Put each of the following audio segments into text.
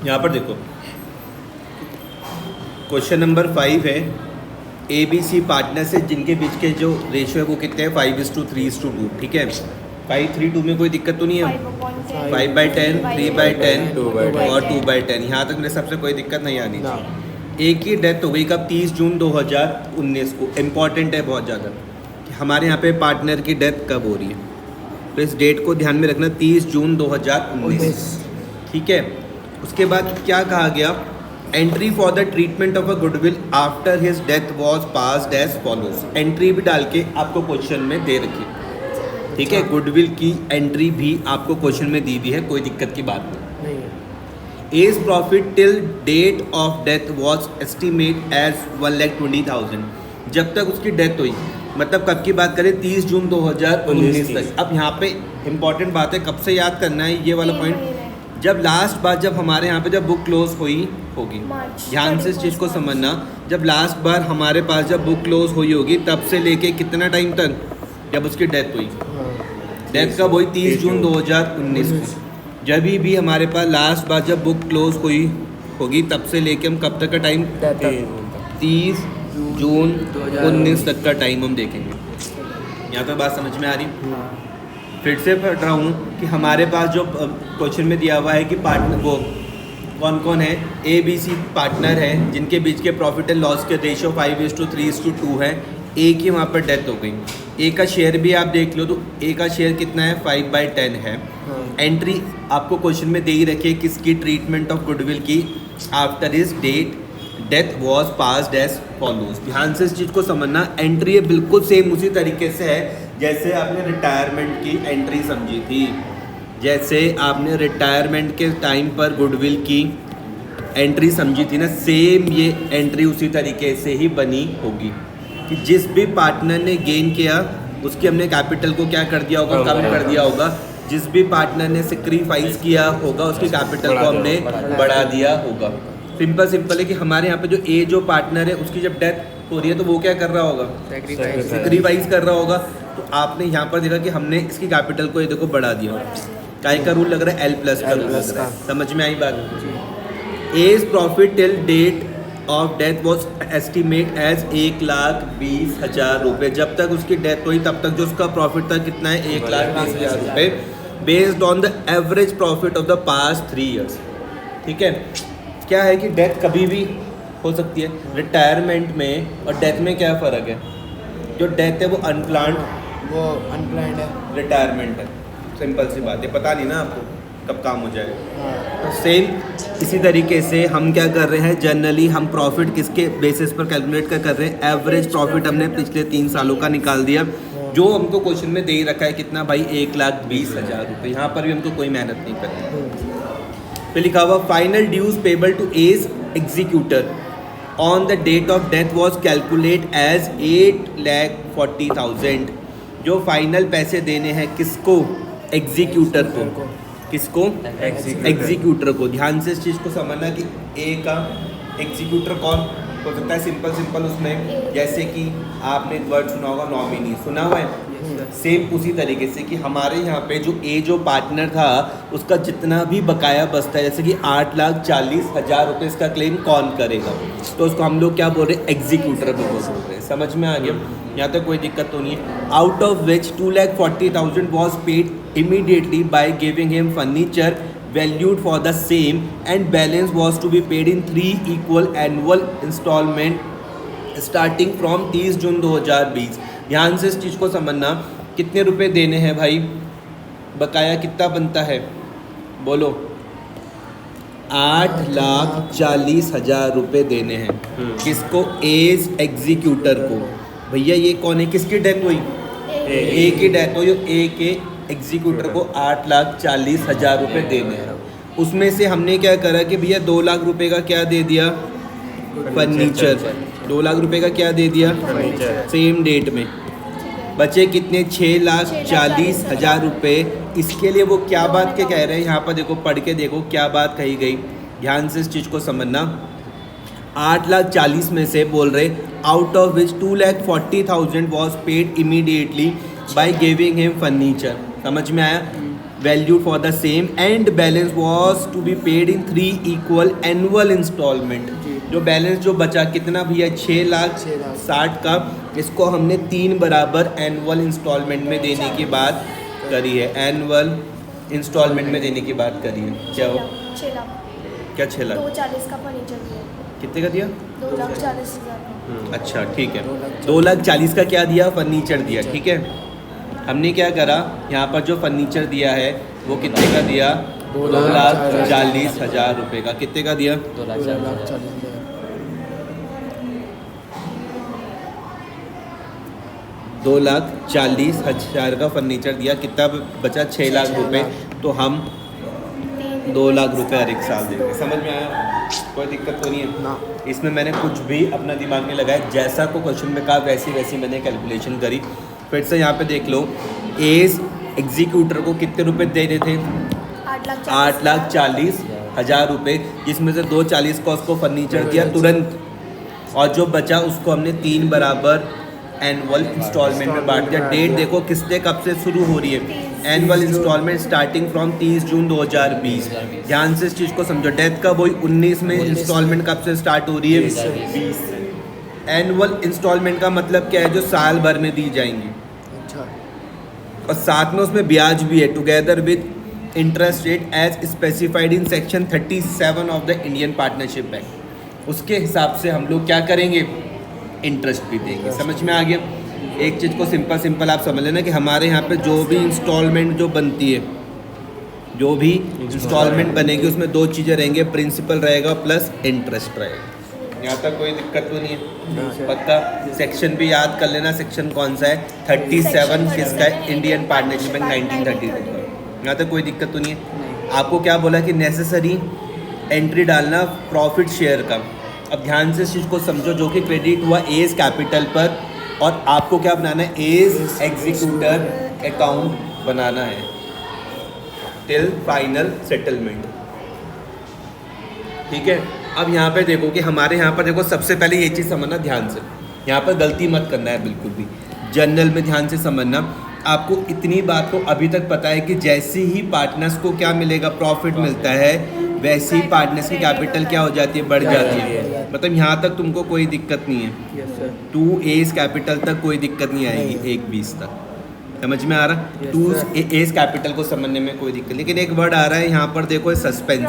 यहाँ पर देखो क्वेश्चन नंबर 5 है, ABC पार्टनर से जिनके बीच के जो रेशियो है वो कितने हैं 5:3:2, ठीक है। 5:3:2 में कोई दिक्कत तो नहीं है, 5/10, 3/10 और 2/10, यहाँ तक मेरे सबसे कोई दिक्कत नहीं आनी चाहिए। एक ही डेथ हो गई कब, 30 जून 2019 को। इम्पॉर्टेंट है बहुत ज़्यादा कि हमारे यहाँ पे पार्टनर की डेथ कब हो रही है, तो इस डेट को ध्यान में रखना, 30 जून 2019, ठीक है। उसके बाद क्या कहा गया, entry for the treatment of a goodwill after his death was passed as follows. Entry भी डाल के आपको क्वेश्चन में दे रखी है, ठीक है। गुडविल की एंट्री भी आपको क्वेश्चन में दी हुई है, कोई दिक्कत की बात नहीं है। As profit till date of death was estimate as 1,20,000, जब तक उसकी डेथ हुई, मतलब कब की बात करें, 30 जून 2019 तक। अब यहाँ पे इंपॉर्टेंट बात है, कब से याद करना है ये वाला पॉइंट, जब लास्ट बार जब हमारे यहाँ पे जब बुक क्लोज हुई होगी, ध्यान से इस चीज़ को समझना, जब लास्ट बार हमारे पास जब बुक क्लोज हुई होगी तब से लेके कितना टाइम तक, जब उसकी डेथ हुई, डेथ कब हुई, 30 जून 2019 को। जब भी हमारे पास लास्ट बार जब बुक क्लोज हुई होगी तब से लेके हम कब तक का टाइम, 30 जून 19 तक का टाइम हम देखेंगे। यहाँ तक बात समझ में आ रही? फिर से पढ़ रहा हूँ कि हमारे पास जो क्वेश्चन में दिया हुआ है कि पार्टनर वो कौन कौन है, ABC पार्टनर है जिनके बीच के प्रॉफिट एंड लॉस के रेशियो 5:3:2 है। एक ही वहाँ पर डेथ हो गई, ए का शेयर भी आप देख लो तो ए का शेयर कितना है, 5/10 है। एंट्री आपको क्वेश्चन में दे ही रखी है किसकी, ट्रीटमेंट ऑफ गुडविल की after is date death was passed as follows. ध्यान से इस चीज़ को समझना, एंट्री ये बिल्कुल सेम उसी तरीके से है जैसे आपने रिटायरमेंट की एंट्री समझी थी, जैसे आपने रिटायरमेंट के टाइम पर गुडविल की एंट्री समझी थी ना, सेम ये एंट्री उसी तरीके से ही बनी होगी कि जिस भी पार्टनर ने गेन किया उसकी हमने कैपिटल को क्या कर दिया होगा, कम कर दिया होगा। जिस भी पार्टनर ने सेक्रीफाइस किया होगा उसकी कैपिटल को हमने बढ़ा दिया होगा। सिंपल है कि हमारे यहाँ पे जो ए जो पार्टनर है उसकी जब डेथ हो रही है तो वो क्या कर रहा होगा, सेक्रीफाइस कर रहा होगा। तो आपने यहाँ पर देखा कि हमने इसकी कैपिटल को ये देखो बढ़ा दिया, काय का रूल लग रहा है, L+ का रूल लग रहा है। समझ में आई बात? As profit till date of death was estimate as 1,20,000 रुपये। जब तक उसकी डेथ हुई तब तक जो उसका प्रॉफिट था कितना है, 1,20,000 रुपये, based on the average profit of the past 3 years. ठीक है, क्या है कि डेथ कभी भी हो सकती है, रिटायरमेंट में और डेथ में क्या फ़र्क है, जो डेथ है वो अनप्लान्ड है, रिटायरमेंट है, सिंपल सी बात है, पता नहीं ना आपको कब काम हो जाएगा। तो सेम इसी तरीके से हम क्या कर रहे हैं, जनरली हम प्रॉफिट किसके बेसिस पर कैलकुलेट कर रहे हैं, एवरेज प्रॉफिट हमने पिछले 3 सालों का निकाल दिया, जो हमको क्वेश्चन में दे ही रखा है कितना भाई, 1,20,000 रुपये। यहाँ पर भी हमको कोई मेहनत नहीं करनी। फिर लिखा हुआ final dues payable to as executor on the date of death was calculate as 8,40,000। जो फाइनल पैसे देने हैं किसको, एग्जीक्यूटर को, किसको, एग्जीक्यूटर को। ध्यान से इस चीज़ को समझना कि ए का एग्जीक्यूटर कौन हो सकता है, सिंपल उसमें जैसे कि आपने एक वर्ड सुना होगा, नॉमिनी, सुना हुआ है। सेम उसी तरीके से कि हमारे यहाँ पे जो ए जो पार्टनर था उसका जितना भी बकाया बचता है, जैसे कि 8,40,000 रुपये इसका क्लेम कौन करेगा, तो उसको हम लोग क्या बोल रहे हैं, एग्जीक्यूटर भी बोल रहे हैं। समझ में आ गया? यहाँ तक कोई दिक्कत तो नहीं है। Out of which 2,40,000 was paid immediately by giving him furniture valued for the same, and balance was to be paid in 3 equal annual installment starting from 30 जून 2020। ध्यान से इस चीज़ को समझना, कितने रुपए देने हैं भाई, बकाया कितना बनता है, बोलो, 8,40,000 रुपये देने हैं। किसको, एज एग्जीक्यूटर को। भैया ये कौन है, किसकी डेथ हुई, ए की डेथ हुई, ए के एग्जीक्यूटर को 8,40,000 रुपये देने हैं। उसमें से हमने क्या करा कि भैया 2 लाख रुपए का क्या दे दिया, फर्नीचर। 2 लाख रुपए का क्या दे दिया, सेम डेट में। बचे कितने, 6,40,000 रुपये। इसके लिए वो क्या बात के कह रहे हैं, यहाँ पर देखो, पढ़ के देखो क्या बात कही गई, ध्यान से इस चीज़ को समझना। 8,40,000 में से बोल रहे out of which 2,40,000 was paid immediately by giving him furniture. समझ में आया? Value for the same and balance was to be paid in 3 equal annual instalment. जो बैलेंस जो बचा कितना भैया 6,60,000 का, इसको हमने 3 बराबर एनुअल इंस्टॉलमेंट में देने की बात करी है। एनुअल इंस्टॉलमेंट में देने की बात करी है। क्या हो 6 लाख क्या 6 लाख 240 का फर्नीचर दिया, कितने का दिया? 2,40,000 का। अच्छा ठीक है, 2,40,000 का क्या दिया? फर्नीचर दिया। ठीक है, हमने क्या करा यहाँ पर जो फर्नीचर दिया है वो कितने का दिया? 2,40,000 रुपये का। कितने का दिया? 2,40,000 का फर्नीचर दिया। कितना बचा? 6 लाख रुपए। तो हम 2 लाख रुपए हर एक साल देंगे। समझ में आया? कोई दिक्कत तो नहीं है ना? इसमें मैंने कुछ भी अपना दिमाग नहीं लगाया, जैसा को क्वेश्चन में कहा वैसी वैसी मैंने कैलकुलेशन करी। फिर से यहाँ पे देख लो, एज एग्जीक्यूटर को कितने रुपए दे रहे थे? 8,40,000 रुपये, जिसमें से 2,40,000 का उसको फर्नीचर दिया तुरंत, और जो बचा उसको हमने 3 बराबर एनुअल इंस्टॉलमेंट में बांट दिया। डेट देखो किसने कब से शुरू हो रही है? एनुअल इंस्टॉलमेंट स्टार्टिंग फ्रॉम 30 जून 2020। ध्यान से इस चीज़ को समझो। डेट का वही 19 में, इंस्टॉलमेंट कब से स्टार्ट हो रही है? 20 से। एनुअल इंस्टॉलमेंट का मतलब क्या है? जो साल भर में दी जाएंगी। अच्छा। और साथ में उसमें ब्याज भी है, together with interest rate as specified in section 37 of the Indian Partnership Act. उसके हिसाब से हम लोग क्या करेंगे? इंटरेस्ट भी देंगे। समझ में आ गया? एक चीज़ को सिंपल आप समझ लेना कि हमारे यहाँ पे जो भी इंस्टॉलमेंट जो बनती है, जो भी इंस्टॉलमेंट बनेगी उसमें 2 चीज़ें रहेंगे, प्रिंसिपल रहेगा प्लस इंटरेस्ट रहेगा। यहाँ तक कोई दिक्कत तो नहीं है? पक्का? सेक्शन भी याद कर लेना। सेक्शन कौन सा है? 37 किसका है? इंडियन पार्टनरशिप एक्ट 1932 का। यहाँ तक कोई दिक्कत तो नहीं है? आपको क्या बोला कि नेसेसरी एंट्री डालना प्रॉफिट शेयर का। अब ध्यान से इस चीज़ को समझो, जो कि क्रेडिट हुआ एज कैपिटल पर, और आपको क्या बनाना है? एज एग्जीक्यूटर अकाउंट बनाना है टिल फाइनल सेटलमेंट। ठीक है, अब यहाँ पे देखो कि हमारे यहाँ पर देखो, सबसे पहले ये चीज़ समझना ध्यान से, यहाँ पर गलती मत करना है बिल्कुल भी। जर्नल में ध्यान से समझना। आपको इतनी बात तो अभी तक पता है कि जैसे ही पार्टनर्स को क्या मिलेगा? प्रॉफिट मिलता है, वैसे ही पार्टनर्स की कैपिटल क्या हो जाती है? बढ़ जाती है। मतलब यहाँ तक तुमको कोई दिक्कत नहीं है। 2 एज कैपिटल तक कोई दिक्कत नहीं आएगी, 1-20 तक। समझ में आ रहा? 2 एज कैपिटल को समझने में कोई दिक्कत। लेकिन एक वर्ड आ रहा है यहाँ पर, देखो suspense,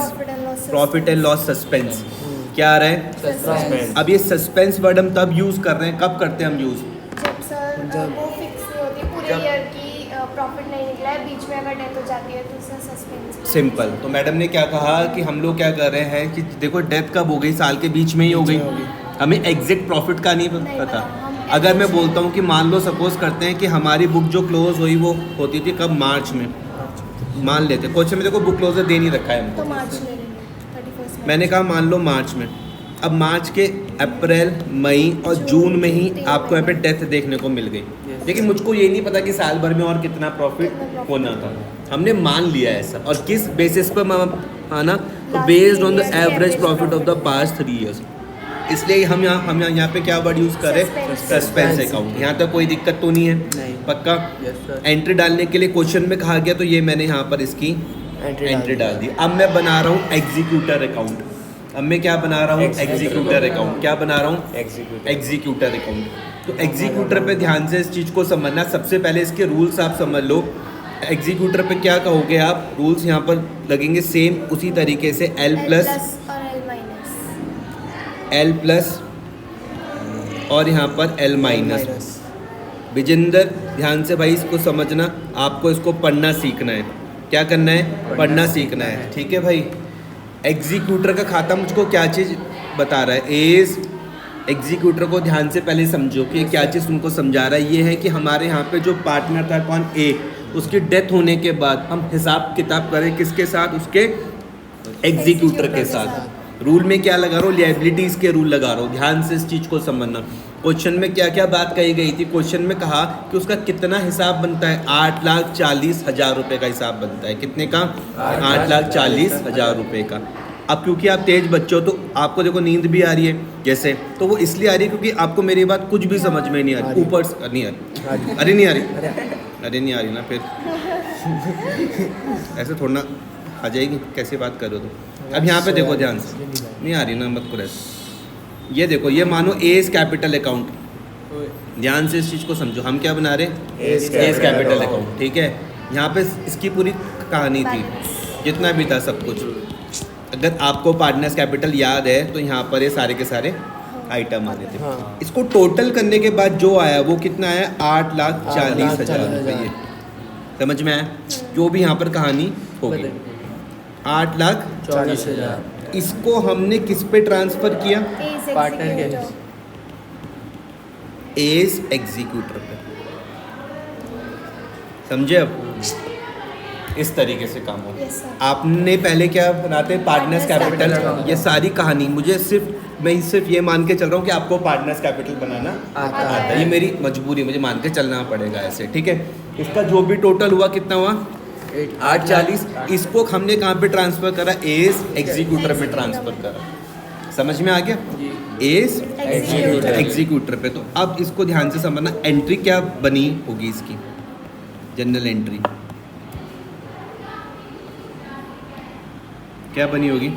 profit and loss suspense. क्या आ रहा है? सस्पेंस। अब ये सस्पेंस वर्ड हम तब यूज़ कर रहे हैं, कब करते हैं हम यूज़? जब वो फिक्स नहीं होती पूरे ईयर की, प्रॉफिट नहीं निकला है, बीच में अगर डेथ हो जाती है तो उसका सस्पेंस। सिंपल। तो मैडम ने क्या कहा कि हम लोग क्या कर रहे हैं कि देखो डेथ कब हो गई? साल के बीच में ही हो गई। हमें एग्जैक्ट प्रॉफिट का नहीं पता। अगर मैं बोलता हूँ कि मान लो सपोज करते हैं कि हमारी बुक जो क्लोज हुई वो होती थी कब? मार्च में। मान लेते क्वेश्चन में देखो बुक क्लोजर दे नहीं रखा है हमको, तो मार्च ले लेंगे 31 मैंने कहा मान लो मार्च में। अब मार्च के अप्रैल, मई और जून में ही आपको यहाँ पे डेथ देखने को मिल गई। लेकिन मुझको ये नहीं पता कि साल भर में और कितना प्रॉफिट होना था। हमने मान लिया ऐसा, और किस बेसिस पर माना? Based on the average profit of the past 3 years. इसलिए हम यहाँ पे क्या वर्ड यूज़ करें? Suspense account. यहाँ तक कोई दिक्कत तो नहीं है? पक्का? एंट्री डालने के लिए क्वेश्चन में कहा गया, तो ये मैंने यहाँ पर इसकी एंट्री डाल दी। अब मैं बना रहा हूँ एग्जीक्यूटर अकाउंट। अब मैं क्या बना रहा हूँ? Executor account. क्या बना रहा हूँ? Executor account. तो एग्जीक्यूटर पे ध्यान से इस चीज़ को समझना। सबसे पहले इसके रूल्स आप समझ लो। एग्जीक्यूटर पे क्या कहोगे आप? रूल्स यहाँ पर लगेंगे सेम उसी तरीके से, L+ और यहाँ पर L-। विजेंदर ध्यान से भाई इसको समझना, आपको इसको पढ़ना सीखना है। क्या करना है? पढ़ना सीखना है। ठीक है भाई। एग्जीक्यूटर का खाता मुझको क्या चीज़ बता रहा है? एज एग्जीक्यूटर को ध्यान से पहले समझो कि क्या चीज़ तुमको समझा रहा है। ये है कि हमारे यहाँ पे जो पार्टनर था कौन? ए, उसकी डेथ होने के बाद हम हिसाब किताब करें किसके साथ? उसके एग्जीक्यूटर के साथ। रूल में क्या लगा रहा हूँ? लायबिलिटीज़ के रूल लगा रहा हूँ। ध्यान से इस चीज़ को समझना। क्वेश्चन में क्या क्या बात कही गई थी? क्वेश्चन में कहा कि उसका कितना हिसाब बनता है? 8,40,000 रुपये का हिसाब बनता है। कितने का? 8,40,000 रुपये का। अब क्योंकि आप तेज बच्चे हो तो आपको देखो नींद भी आ रही है जैसे, तो वो इसलिए आ रही है क्योंकि आपको मेरी बात कुछ भी समझ में नहीं आ रही। ऊपर नहीं आ रही। अरे नहीं आ रही, अरे नहीं आ रही ना फिर ऐसे थोड़ा ना आ जाएगी, कैसे बात कर रहे हो तुम? अब यहाँ पे देखो ध्यान से, नहीं आ रही ना, मत करो ऐसे। ये देखो, ये मानो एज कैपिटल अकाउंट, ध्यान से इस चीज़ को समझो। हम क्या बना रहे? एज कैपिटल अकाउंट, ठीक है। यहाँ पे इसकी पूरी कहानी थी, जितना भी था सब कुछ। अगर आपको पार्टनर्स कैपिटल याद है तो यहाँ पर ये सारे के सारे आइटम आने थे। हाँ। इसको टोटल करने के बाद जो आया वो कितना आया? 8,40,000 रुपये। समझ में आया? जो भी यहाँ पर कहानी होगी, 8,40,000 इसको हमने किस पे ट्रांसफर किया? पार्टनर के एज एग्जीक्यूटर पे। समझे? अब इस तरीके से काम होगा। Yes, sir. आपने पहले क्या बनाते? Partners Partners capital. capital। ये सारी कहानी मुझे मैं सिर्फ ये मान के चल रहा हूँ कि आपको पार्टनर्स कैपिटल बनाना आता आता है। है। ये मेरी मजबूरी है, मुझे मान के चलना पड़ेगा ऐसे, ठीक है। इसका जो भी टोटल हुआ कितना हुआ? 8,40,000। इसको हमने कहाँ पे ट्रांसफर करा? एज एग्जीक्यूटर में ट्रांसफर करा। समझ में आ गया? As Executor। एग्जीक्यूटर पे। तो अब इसको ध्यान से समझना, एंट्री क्या बनी होगी इसकी? जनरल एंट्री क्या बनी होगी?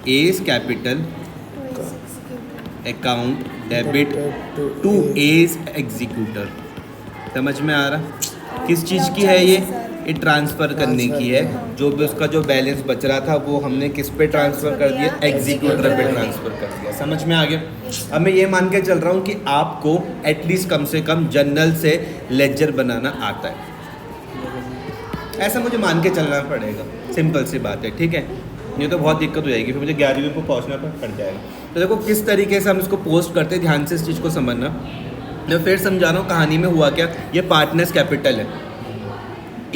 As capital account debit to as executor. समझ में आ रहा? किस चीज़ की है ये? ये ट्रांसफ़र करने की है। जो भी उसका जो बैलेंस बच रहा था वो हमने किस पे ट्रांसफ़र कर दिया? एग्जीक्यूटर पे ट्रांसफ़र कर दिया। समझ में आ गया? अब मैं ये मान के चल रहा हूँ कि आपको एटलीस्ट कम से कम जर्नल से लेजर बनाना आता है, ऐसा मुझे मान के चलना पड़ेगा। सिंपल सी बात है, ठीक है। ये तो बहुत दिक्कत हो जाएगी, फिर मुझे 11वीं को पहुंचना पड़ जाएगा। तो देखो किस तरीके से हम इसको पोस्ट करते हैं, ध्यान से इस चीज़ को समझना। मैं फिर समझा रहा हूँ कहानी में हुआ क्या। ये पार्टनर्स कैपिटल है,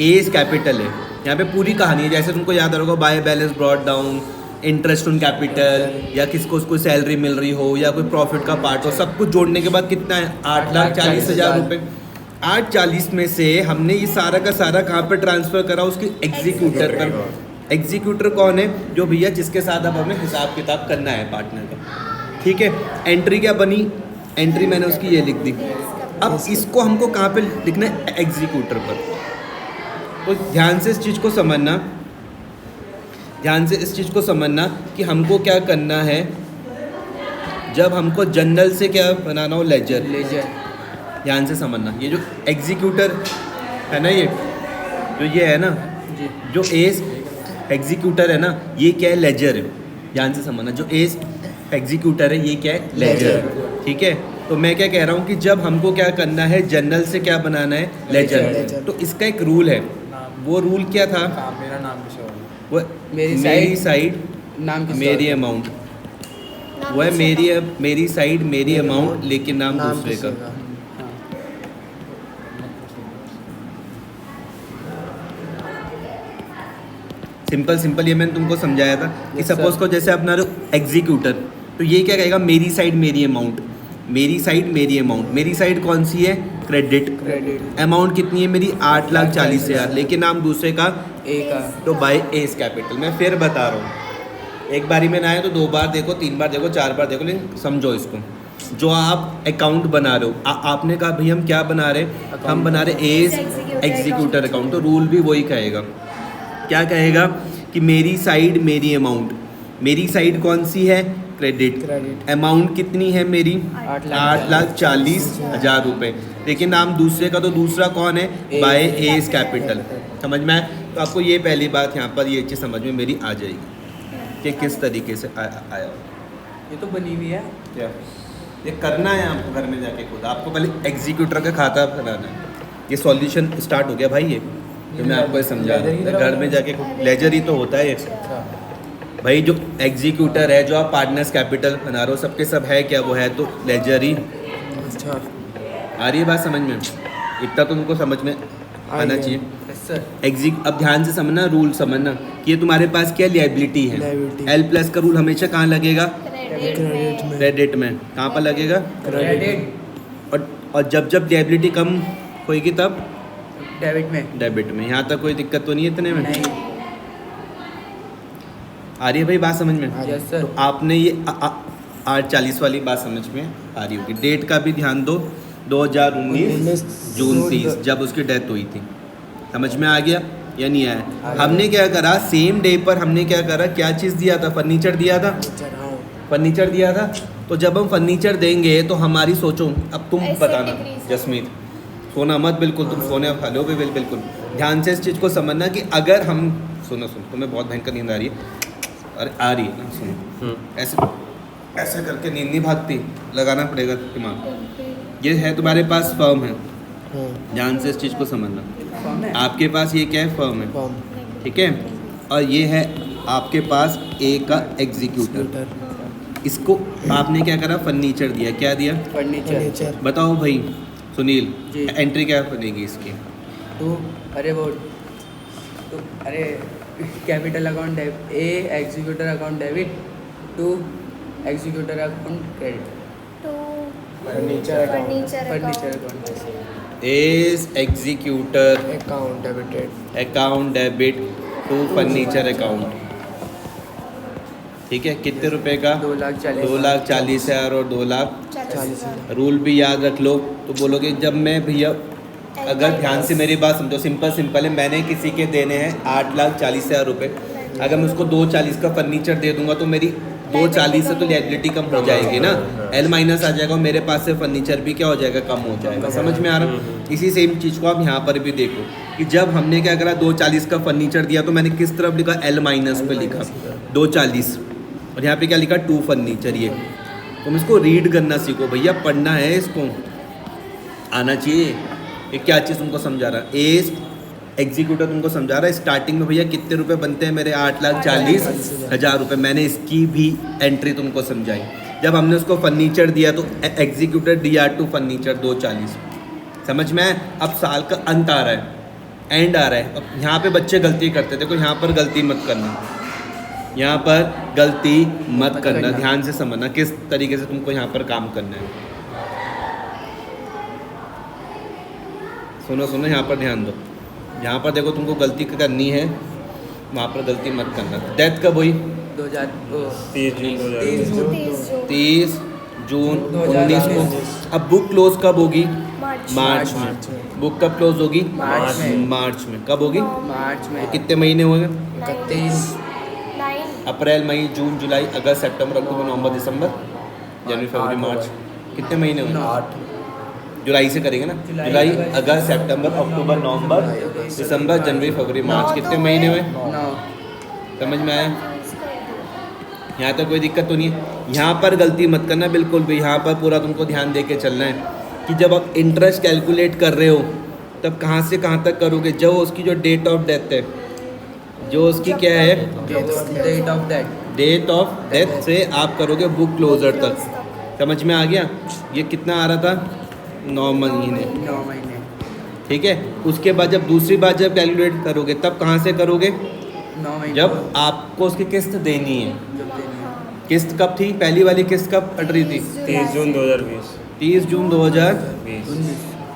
एज कैपिटल है, यहाँ पे पूरी कहानी है। जैसे तुमको याद होगा, by balance brought down, interest on capital, या किसको उसको सैलरी मिल रही हो या कोई प्रॉफिट का पार्ट हो, सब कुछ जोड़ने के बाद कितना है? 8,40,000 रुपये। 8,40,000 में से हमने ये सारा का सारा कहाँ पे ट्रांसफ़र करा? उसके एग्जीक्यूटर पर। एग्जीक्यूटर कौन है? जो भैया जिसके साथ अब हमें हिसाब किताब करना है पार्टनर का, ठीक है। एंट्री क्या बनी? एंट्री मैंने उसकी ये लिख दी। अब इसको हमको कहाँ पे लिखना है? एग्जीक्यूटर पर। तो ध्यान से इस चीज़ को समझना, ध्यान से इस चीज़ को समझना कि हमको क्या करना है। जब हमको जनरल से क्या बनाना हो? लेजर। ध्यान से समझना, ये जो एग्जीक्यूटर है ना, ये है ना, जो एज एग्जीक्यूटर है ना, ये क्या है? लेजर है। ध्यान से समझना, जो एज एग्जीक्यूटर है ये क्या है? लेजर, ठीक है। तो मैं क्या कह रहा हूँ कि जब हमको क्या करना है? जनरल से क्या बनाना है? लेजर। तो इसका एक रूल है, वो रूल क्या था? मेरा नाम वो मेरी साइड मेरी अमाउंट, वो है मेरी साइड मेरी अमाउंट, लेकिन नाम दूसरे का। सिंपल ये मैंने तुमको समझाया था कि सपोज को जैसे अपना एग्जीक्यूटर, तो ये क्या कहेगा? मेरी साइड मेरी अमाउंट, मेरी साइड मेरी अमाउंट। मेरी साइड कौन सी है? क्रेडिट। अमाउंट कितनी है मेरी? 8,40,000, लेकिन नाम दूसरे का तो बाय एज कैपिटल। मैं फिर बता रहा हूँ, एक बारी में ना आए तो 2 बार देखो, 3 बार देखो, 4 बार देखो, लेकिन समझो इसको। जो आप अकाउंट बना रहे हो, आपने कहा भाई हम क्या बना रहे? हम बना रहे एज एग्जीक्यूटर अकाउंट। तो रूल भी वही कहेगा, क्या कहेगा कि मेरी साइड मेरी अमाउंट। मेरी साइड कौन सी है? क्रेडिट। अमाउंट कितनी है मेरी? 8,40,000 रुपये, लेकिन नाम दूसरे का तो दूसरा कौन है? By as capital. समझ में आए? तो आपको ये पहली बात यहाँ पर ये चीज़ समझ में मेरी आ जाएगी कि किस तरीके से आया। ये तो बनी हुई है, क्या ये करना है आपको घर में जाके खुद। आपको पहले एग्जीक्यूटर का खाता बनाना है। ये सॉल्यूशन स्टार्ट हो गया भाई, ये जो मैं आपको समझा रहा हूँ। घर में जाके लेजर ही तो होता है ये भाई। जो एग्जीक्यूटर है, जो आप पार्टनर्स कैपिटल बना रहे हो, सबके सब है क्या? वो है तो लेजर ही। अच्छा, आ रही है बात समझ में? इतना तो तुमको समझ में आना चाहिए। अब ध्यान से समझना, रूल समझना कि ये तुम्हारे पास क्या लायबिलिटी है। L+ का रूल हमेशा कहाँ लगेगा? क्रेडिट में। कहाँ पर लगेगा? और जब लायबिलिटी कम होएगी तब डेबिट में। यहाँ तक कोई दिक्कत तो नहीं है इतने में? आ रही है भाई बात समझ में? Yes sir. तो आपने ये 8,40 वाली बात समझ में आ रही होगी। डेट का भी ध्यान दो, 2019 जून 30 जब उसकी डेथ हुई थी। समझ में आ गया या नहीं आया? हमने क्या करा, सेम डे पर हमने क्या करा, क्या चीज़ दिया था, फर्नीचर दिया था, फर्नीचर दिया था। तो जब हम फर्नीचर देंगे तो हमारी सोचो, अब तुम ऐसे बताना decrease जसमीत, सोना मत बिल्कुल, तुम सोने फलो भी बिल्कुल ध्यान से इस चीज़ को समझना कि अगर हम सुनो तुम्हें बहुत भयंकर नींद आ रही है, अरे आ रही है ना, सुनो ऐसे ऐसे करके नींद नहीं भागती, लगाना पड़ेगा दिमाग। ये है तुम्हारे पास फर्म है, ध्यान से इस चीज़ को समझना। आपके पास ये क्या है, फर्म है, ठीक है, और ये है आपके पास ए का एग्जीक्यूटर। इसको आपने क्या करा, फर्नीचर दिया, क्या दिया, फर्नीचर। बताओ भाई सुनील, जी। एंट्री क्या बनेगी इसकी? तो अरे वो तो अरे capital account a executor account debit to executor account credit. तो furniture furniture account is executor account debited account debit to furniture account, ठीक है। कितने रुपए का? 2,40,000 और 2,40,000। रूल भी याद रख लो। तो बोलोगे जब मैं भैया, अगर ध्यान से मेरी बात समझो, सिंपल है, मैंने किसी के देने हैं 8,40,000 रुपये, अगर मैं उसको 2,40 का फर्नीचर दे दूंगा तो मेरी 2,40 से तो लायबिलिटी कम हो जाएगी ना, L माइनस आ जाएगा, और मेरे पास से फर्नीचर भी क्या हो जाएगा, कम हो जाएगा। समझ में आ रहा है? इसी सेम चीज़ को आप यहाँ पर भी देखो कि जब हमने क्या करा, 2,40 का फर्नीचर दिया तो मैंने किस तरफ लिखा, L माइनस पे लिखा 2,40, और यहाँ पे क्या लिखा, टू फर्नीचर। ये तुम इसको रीड करना सीखो भैया, पढ़ना है, इसको आना चाहिए। ये क्या चीज़ तुमको समझा रहा है, ए एग्जीक्यूटर तुमको समझा रहा है स्टार्टिंग में भैया कितने रुपए बनते हैं मेरे, 8,40,000 रुपये। मैंने इसकी भी एंट्री तुमको समझाई। जब हमने उसको फर्नीचर दिया तो एग्जीक्यूटर दिया टू फर्नीचर 2,40। समझ में आया? अब साल का अंत आ रहा है, एंड आ रहा है, अब यहाँ पे बच्चे गलती करते, देखो यहाँ पर गलती मत करना, यहाँ पर गलती मत करना, ध्यान से समझना किस तरीके से तुमको यहाँ पर काम करना है। सुनो सुनो, यहाँ पर ध्यान दो, यहाँ पर देखो तुमको गलती करनी है, वहाँ पर गलती मत करना। डेथ कब हुई? 30 जून 19 को। अब बुक क्लोज कब होगी? मार्च में। बुक कब क्लोज होगी? मार्च में। कब होगी? मार्च में। तो कितने महीने होंगे? 31 अप्रैल, मई, जून, जुलाई, अगस्त, सितंबर, अक्टूबर, नवंबर, दिसंबर, जनवरी, फरवरी, मार्च। कितने महीने हुए? 8। जुलाई से करेंगे ना, जुलाई, अगस्त, सितंबर, अक्टूबर, नवंबर, दिसंबर, जनवरी, फरवरी, मार्च। कितने महीने हुए? 9। समझ में आया? यहाँ तक कोई दिक्कत तो नहीं है? यहाँ पर गलती मत करना बिल्कुल भी, यहाँ पर पूरा तुमको ध्यान दे के चलना है कि जब आप इंटरेस्ट कैलकुलेट कर रहे हो तब कहाँ से कहाँ तक करोगे। जो उसकी जो डेट ऑफ डेथ है, जो उसकी क्या है, डेट ऑफ डेथ से आप करोगे बुक क्लोजर तक। समझ में आ गया? ये कितना आ रहा था? 9 महीने, 9 महीने। ठीक है। उसके बाद जब दूसरी बार जब कैलकुलेट करोगे तब कहाँ से करोगे? 9 महीने। जब आपको उसकी किस्त देनी है। किस्त कब थी? पहली वाली किस्त कब कट रही थी? 30 जून 2020। 30 जून 2020,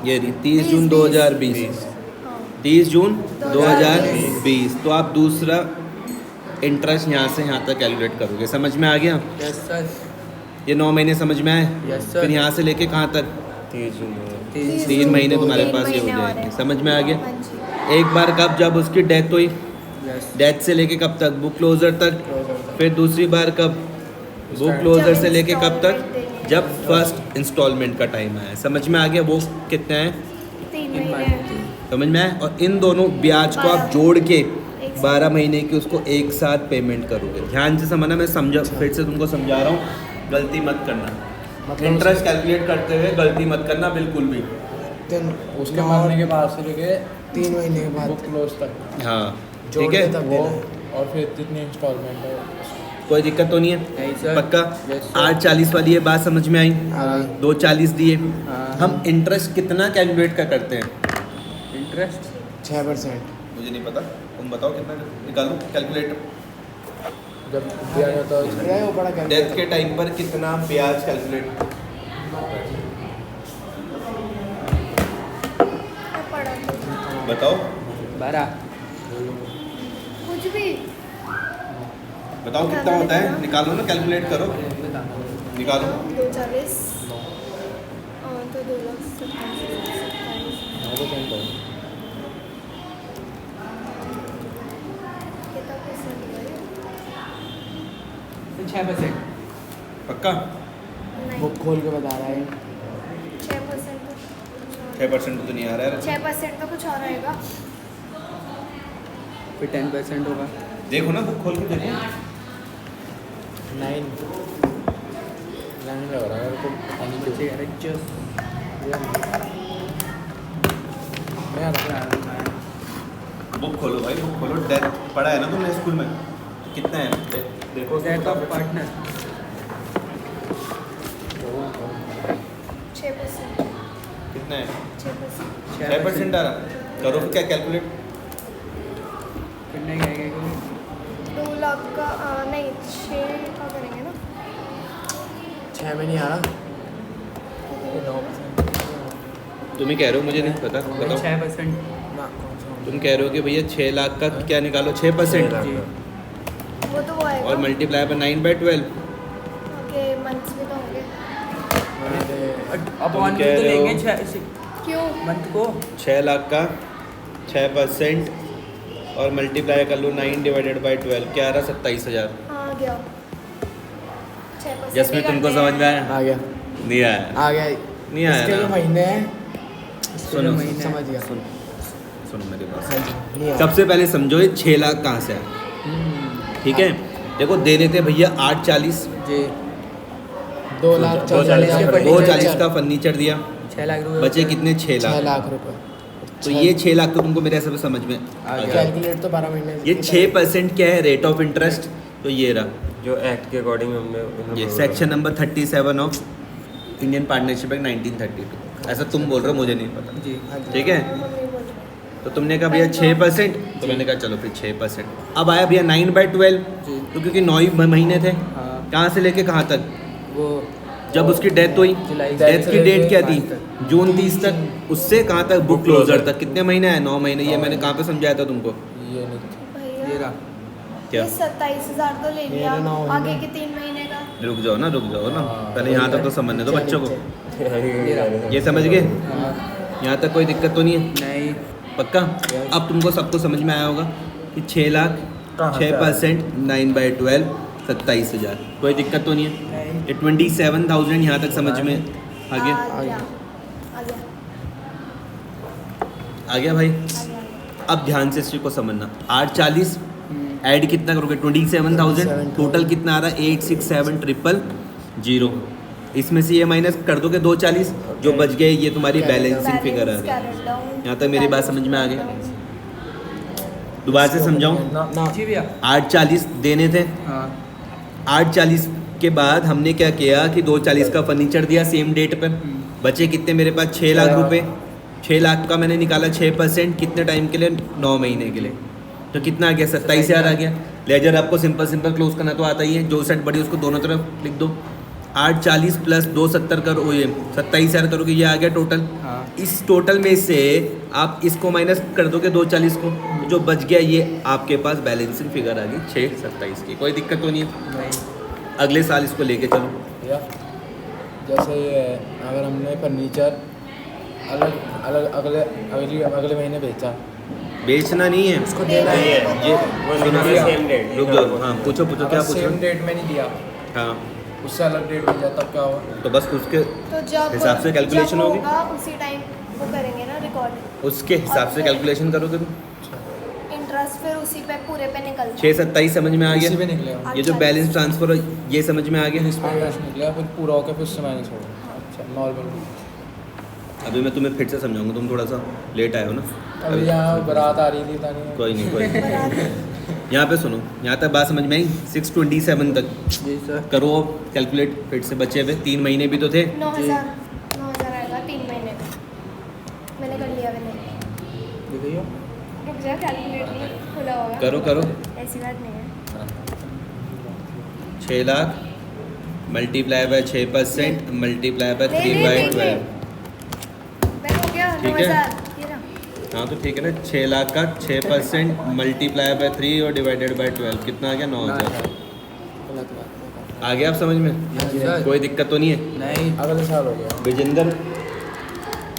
ये रही 30 जून 2020, 30 जून 2020। तो आप दूसरा इंटरेस्ट यहाँ से यहाँ तक कैलकुलेट करोगे। समझ में आ गया? Yes sir. ये 9 महीने समझ में आए? Yes sir. फिर यहाँ से लेके कहाँ तक? 30 जून 3 महीने तुम्हारे पास ये हो जाएंगे। समझ में आ गया? एक बार कब? जब उसकी डेथ हुई, डेथ से लेके कब तक? बुक क्लोजर तक। फिर दूसरी बार कब? बुक क्लोजर से लेके कब तक? जब फर्स्ट इंस्टॉलमेंट का टाइम आया। समझ में आ गया? वो कितने हैं? 3 महीने। समझ में आया? और इन दोनों ब्याज को आप जोड़ के 12 महीने की उसको एक साथ पेमेंट करोगे। ध्यान से समझना, मैं समझा, फिर से तुमको समझा रहा हूँ, गलती मत करना। इंटरेस्ट कैलकुलेट करते हुए गलती मत करना बिल्कुल भी। उसके मरने के बाद से लेके 3 महीने के बाद बुक क्लोज तक हाँ ठीक है, वो, और फिर जितनी इंस्टॉलमेंट है कोई दिक्कत तो नहीं है? नहीं सर। पक्का? Yes, sir। 8,40 वाली ये बात समझ में आई? हाँ। 2,40 दिए। हाँ। हम इंटरेस्ट कितना कैलकुलेट का करते हैं? इंटरेस्ट 6%। मुझे नहीं पता, तुम बताओ कितना निकालो कैलकुलेटर। जब दिया जाता है वो बड़ा डेथ के टाइम पर कितना ब्याज कैलकुलेट? बताओ 12। कुछ भी बताओ कितना होता है, निकालो ना, कैलकुलेट करो, निकालो। 240 तो तो 2,27,27 9% है। कितना परसेंट है? 6%। पक्का बुक खोल के बता रहा है। 6% 6% तो नहीं आ रहा है 6% तो कुछ और आएगा। फिर 10% होगा। देखो ना बुक खोल के देखो 9 लग रहा है मेरे को, पता नहीं क्यों। बचेगा just मैं आ रहा बुक खोलो भाई बुक खोलो डेथ पढ़ा है ना तुमने स्कूल में तो कितना है देखो डेथ ऑफ पार्टनर। 6%। कितना है 6%। 6% आ रहा करो फिर क्या कैलकुलेट कितने का आएगा? 2 लाख का नहीं 6 का करेंगे ना। 6 में नहीं आ रहा। 9%। तुम ही कह रहे हो मुझे नहीं पता बताओ 6%। ना कौन सा तुम कह रहे हो कि भैया 6 लाख का क्या निकालो 6% जी। वो तो वो आएगा। और मल्टीप्लाई बाय 9/12 ओके मंथ्स भी तो होंगे। अब तुम ऑन कह तो रहे हो- लेंगे क्यों? मंथ को। 6 लाख का 6% और मल्टीप्लाई कर लो 9/12 क्या आ रहा 27,000 हाँ आ गया 6%। जिसमें तुमको समझ में आया आ गया नहीं आया आ गया। नहीं आया इसके जो ना महीने हैं सुनो महीने- समझ गया। सुनो मेरी बात हाँ जी नहीं आया। सबसे पहले समझो ये 6 लाख कहाँ से आया ठीक है देखो दे देते भैया 840 जी 2,40,000 का फर्नीचर दिया 6 लाख रुपए बचे कितने 6 6 लाख लाख रुपए। तो ये 6 लाख तो तुमको मेरे हिसाब से समझ में आ गया कैलकुलेट तो 12 महीने ये 6% क्या है रेट ऑफ इंटरेस्ट तो ये रहा जो एक्ट के अकॉर्डिंग हमने ये section number 37 of Indian Partnership act 1932 ऐसा तुम बोल रहे हो मुझे नहीं पता जी। ठीक है मम्मी बोल रही तो तुमने कहा भैया 6% तो मैंने कहा चलो फिर 6% अब आया भैया 9/12 जी। तो क्योंकि 9 ही महीने थे हाँ कहाँ से लेके कहाँ तक वो जब उसकी डेथ हुई जुलाई डेथ की डेट क्या थी तक। जून 30 तक उससे कहाँ तक बुक क्लोजर तक कितने महीने है 9 महीने ये मैंने कहाँ पे समझाया था तुमको ये नहीं ये भैया रहा। क्या ये 27,000 तो ले लिया मेरे 9 आगे महीने। के 3 महीने का। रुक जाओ ना हाँ, पहले यहाँ तक तो समझने दो बच्चों को ये ये समझ गए हाँ। यहाँ तक कोई दिक्कत तो नहीं है नहीं पक्का अब तुमको सबको समझ में आया होगा कि 6 लाख 6% 9/12 27,000 कोई दिक्कत तो नहीं है नहीं। ये 27,000 यहाँ तक समझ में आ गया आ गया आ गया आ गया भाई आ गया। अब ध्यान से इस चीज़ को समझना 840 ऐड कितना करोगे 27,000 टोटल कितना आ रहा है 867,000 इसमें से ये माइनस कर दोगे 240 जो बच गए ये तुम्हारी बैलेंसिंग फिगर आ रही है यहाँ तक मेरी बात समझ में आ गई दोबारा से समझाऊं ना जी भैया 840 देने थे हाँ 840 के बाद हमने क्या किया कि 240 का फर्नीचर दिया सेम डेट पर बचे कितने मेरे पास 6 लाख रुपए 6 लाख का मैंने निकाला 6% कितने टाइम के लिए 9 महीने के लिए तो कितना आ गया 27,000 आ गया लेजर आपको सिंपल क्लोज करना तो आता ही है जो सेट बड़ी उसको दोनों तरफ लिख दो 840 प्लस 270 करो ये 27,000 करोगे ये आ गया टोटल हाँ इस टोटल में से आप इसको माइनस कर दोगे 240 को जो बच गया ये आपके पास बैलेंसिंग फिगर आ गई 627 की कोई दिक्कत तो नहीं है नहीं अगले साल इसको लेके चलो या जैसे ये अगर हमने फर्नीचर अलग अलग अगले महीने बेचा बेचना नहीं है उसको देना है ये वो सुनो निकला सेम डेट रुक जाओ हाँ पूछो क्या अगर पूछो सेम डेट में नहीं दिया हाँ उससे अलग डेट मिल जाए तब क्या होगा? तो बस उसके तो जब हिसाब से calculation जब होगी? होगा उसी टाइम वो करेंगे ना रिकॉर्ड उसके हिसाब से कैलकुलेशन करोगे तुम इंटरेस्ट फिर उसी पे पूरे पे निकलता 627 समझ में आ इसी पे गया निकलेगा ये जो बैलेंस ट्रांसफर ये समझ में आ गया इस पे कैश निकलेगा फिर पूरा होकर फिर उससे माइनस होगा अच्छा नॉर्मल अभी मैं तुम्हें फिर से समझाऊंगा तुम थोड़ा सा लेट आए हो ना अभी यहाँ बारात आ रही थी तानी कोई नहीं यहाँ पे सुनो यहाँ तक बात समझ में आई 627 तक जी सर करो कैलकुलेट फिर से बचे हुए 3 महीने भी तो थे 9,000 आएगा 3 महीने का मैंने कर लिया मैंने दिखाइए रुक जा कैलकुलेटर खुला होगा करो ऐसी बात नहीं है 6 lakh multiply by 6% multiply by 3/12 मैं हो गया ठीक है। 9,000 ये रहा। हाँ तो ठीक है ना 6 लाख का 6% मल्टीप्लाई बाय 3 और डिवाइडेड बाय 12 कितना आ गया 9,000 गलत बात आ गया आप समझ में सर कोई दिक्कत तो नहीं है नहीं अगले साल हो गया विजेंद्र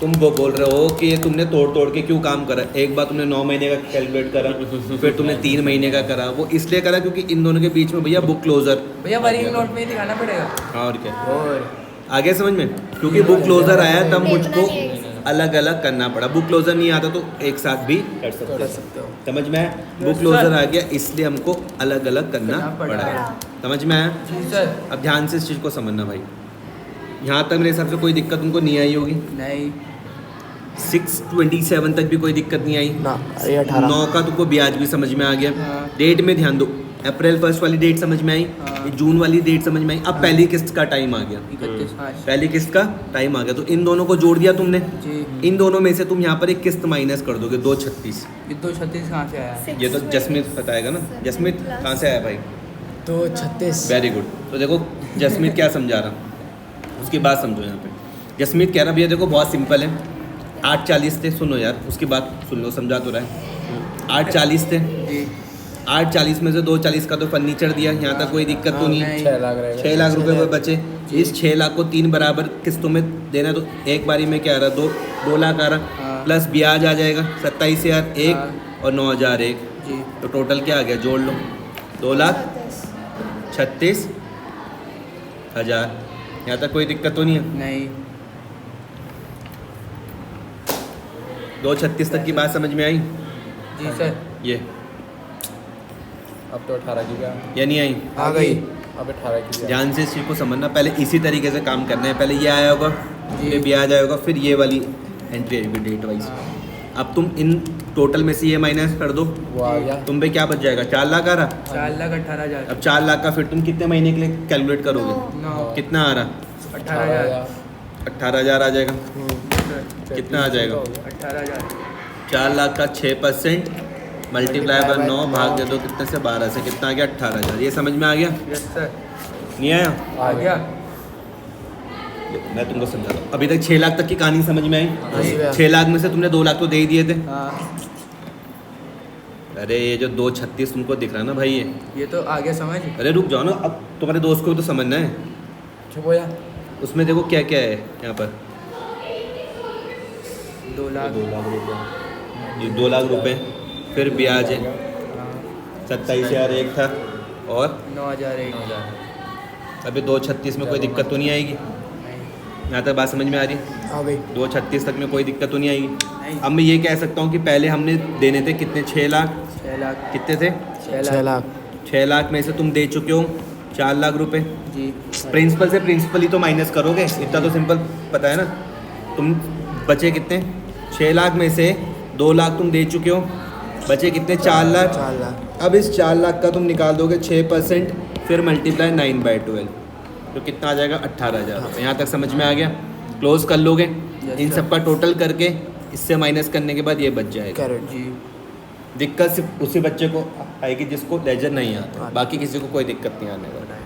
तुम वो बोल रहे हो कि ये तुमने तोड़ के क्यों काम करा। एक बार तुमने 9 महीने का कैलकुलेट करा, फिर तुमने 3 महीने का करा। वो इसलिए करा क्योंकि इन दोनों के बीच में भैया बुक क्लोजर। भैया वर्किंग नोट में ही दिखाना पड़ेगा। और क्या, और आगे समझ में, क्योंकि बुक क्लोजर आया तब नहीं, मुझको नहीं, नहीं। अलग अलग करना पड़ा। बुक क्लोजर नहीं आता तो एक साथ भी कर सकते कर थे। सकते हो। समझ में आया? बुक क्लोजर आ गया इसलिए हमको अलग अलग करना करना पड़ा। पड़ा। समझ में आया? जी सर। अब ध्यान से इस चीज़ को समझना भाई। यहाँ तक मेरे हिसाब से कोई दिक्कत उनको नहीं आई होगी। नहीं 627 तक भी कोई दिक्कत नहीं आई। ना ये 18 9 का तुमको ब्याज भी समझ में आ गया। हाँ। डेट में ध्यान दो, अप्रैल 1 वाली डेट समझ में आई, हाँ। ये जून वाली डेट समझ में आई। अब पहली किस्त का टाइम आ गया, 31 5 पहली किस्त का टाइम आ गया। तो इन दोनों को जोड़ दिया तुमने। जी। इन दोनों में से तुम यहाँ पर एक किस्त माइनस कर दोगे, 236। ये 236 कहाँ से आया? ये तो जसमीत बताएगा ना। जसमीत कहाँ से आया भाई? तो 36 वेरी गुड। तो देखो जसमीत क्या समझा रहा, उसकी बात समझो यहाँ पे। जसमीत कह रहा भैया देखो बहुत सिंपल है, 840 थे। सुनो यार उसकी बात सुन लो, समझा तो रहा है। 840 थे, जी 840 में से 240 का तो फर्नीचर दिया, यहाँ तक कोई दिक्कत तो नहीं। नहीं। 6 लाख रहेगा। 6 लाख रुपए बचे। जी। इस 6 लाख को 3 बराबर किस्तों में देना, तो एक बारी में क्या आ रहा, 2 लाख आ रहा, हाँ। प्लस ब्याज आ जाएगा 27,000 एक हाँ। और 9,000 एक। जी तो टोटल क्या आ गया, जोड़ लो, 2,36,000। यहाँ तक कोई दिक्कत तो नहीं है? नहीं 2,36 तक की बात समझ में आई? जी सर। ये अब तो 18 की क्या या नहीं आई? आ गई। अब 18 की क्या? ध्यान से इस चीज़ को समझना। पहले इसी तरीके से काम करना है। पहले ये आया होगा, जी। फिर ब्याज आया होगा, फिर ये वाली एंट्री आएगी डेट वाइज। अब तुम इन टोटल में से ये माइनस कर दो, वो आ गया। तुम पे क्या बच जाएगा, 4 लाख आ रहा। 4,18,000। अब 4 लाख का फिर तुम कितने महीने के लिए कैलकुलेट करोगे? 9 कितना आ रहा? 18,000। 18,000 आ जाएगा। कितना आ जाएगा? 18,000। 4 लाख का 6% मल्टीप्लाई बाय 9 भाग दे दो कितने से, 12 से। कितना आ गया? 18,000। ये समझ में आ गया? Yes sir. नहीं आया? आ गया। मैं तुमको समझाता हूँ। अभी तक 6 लाख तक की कहानी समझ में आई? जी। 6 लाख में से तुमने 2 लाख तो दे ही दिए थे। हाँ अरे ये जो 236 तुमको दिख रहा है ना भाई, ये तो आ गया समझ। अरे रुक जाओ ना, अब तुम्हारे दोस्त को भी तो समझना है। चुप हो जा। उसमें देखो क्या क्या है यहाँ पर। 2 लाख। 2 लाख रुपया। ये 2 लाख रुपए, फिर ब्याज है, हाँ 27,000 एक था, और 9,001। अभी 236 में कोई दिक्कत तो नहीं आएगी? नहीं यहाँ तक बात समझ में आ रही है? आ गई। 236 तक में कोई दिक्कत तो नहीं आएगी? नहीं। अब मैं ये कह सकता हूँ कि पहले हमने देने थे कितने, 6 लाख। 6 लाख। कितने थे? 6 लाख। 6 लाख में से तुम दे चुके हो 4 लाख रुपए। जी प्रिंसिपल से प्रिंसिपल ही तो माइनस करोगे, इतना तो सिंपल पता है ना। तुम बचे कितने, 6 लाख में से 2 लाख तुम दे चुके हो, बचे कितने, 4 लाख। 4 लाख। अब इस 4 लाख का तुम निकाल दोगे 6%, फिर मल्टीप्लाई 9/12, तो कितना आ जाएगा, 18,000। यहाँ तक समझ में आ गया? क्लोज कर लोगे इन sir. सब का टोटल करके, इससे माइनस करने के बाद ये बच जाएगा। कैरेट। जी दिक्कत सिर्फ उसी बच्चे को आएगी जिसको लेजर नहीं आता, बाकी किसी को कोई दिक्कत नहीं आने वाला है।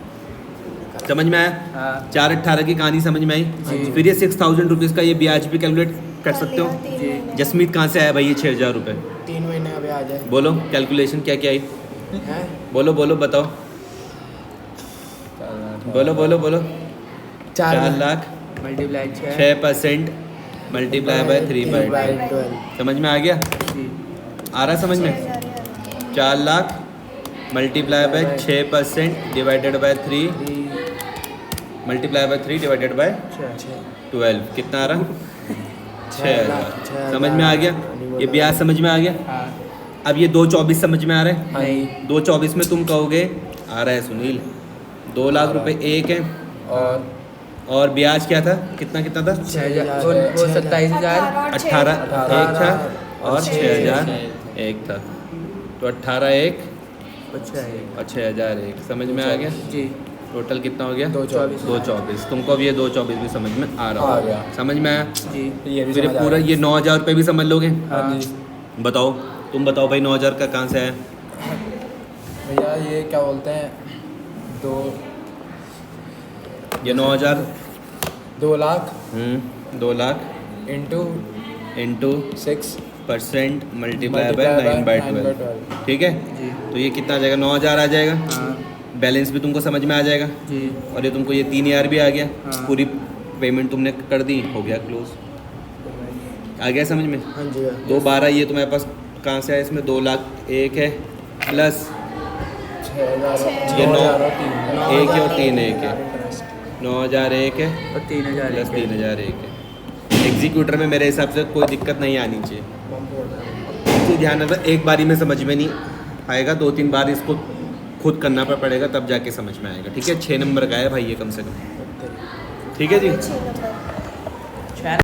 समझ में आया? हाँ 4/18 की कहानी समझ में आई? जी। फिर ये 6,000 रुपीज़ का ये ब्याज भी कैलकुलेट कर सकते हो। जी। जसमीत कहाँ से आया भाई ये 6,000 रुपये? 3 महीने अभी आ जाए। बोलो कैलकुलेशन क्या क्या आई, हैं? बोलो बोलो बताओ, बोलो बोलो बोलो। 4 लाख मल्टीप्लाई 6 6% मल्टीप्लाई बाय 3/12। 12। समझ में आ गया? जी आ रहा समझ में? 4 lakh multiply by 6% divided by 3 multiply by 3 divided by 12, कितना आ रहा? 6,000। समझ में आ गया? ये ब्याज समझ में आ गया? हाँ अब ये 224 समझ में आ रहा है? नहीं 224 में तुम कहोगे, आ रहा है सुनील, 2 लाख रुपए एक है, और ब्याज क्या था, कितना कितना था? 6,000 वो 27,000 18 एक था और 6,000 एक था, तो 18 एक अच्छा है और 6,000 एक। समझ में आ गया? जी टोटल कितना हो गया? 224। 224। तुमको अब ये 224 भी समझ में आ रहा आ होगा? गया। समझ में आया? जी ये भी फिर समझ आ पूरा गया। ये 9,000 रुपये भी समझ लोगे? हाँ बताओ, तुम बताओ भाई 9,000 का कहाँ से आया? भैया ये क्या बोलते हैं, ये 9,000 2 lakh 2 lakh into into 6 multiply by 9/12, ठीक है? जी तो ये कितना आ जाएगा? 9,000 आ जाएगा। हाँ बैलेंस भी तुमको समझ में आ जाएगा, जी और ये तुमको ये 3,000 भी आ गया। हाँ। पूरी पेमेंट तुमने कर दी, हो गया क्लोज। आ गया समझ में? हाँ जी 212 ये तुम्हारे पास कहाँ से आया? इसमें 2 लाख एक है प्लस 6,000 ये 9,000 एक है और 3 एक है, इंटरेस्ट 9,000 एक है और 3,000 प्लस 3,000 एक है। एग्जीक्यूटर में मेरे हिसाब से कोई दिक्कत नहीं आनी चाहिए। तो ध्यान रखना, एक बारी में समझ में नहीं आएगा, 2-3 बार इसको खुद करना पड़ेगा तब जाके समझ में आएगा। ठीक है, 6 नंबर का है भाई ये कम से कम। ठीक है जी। 6 नंबर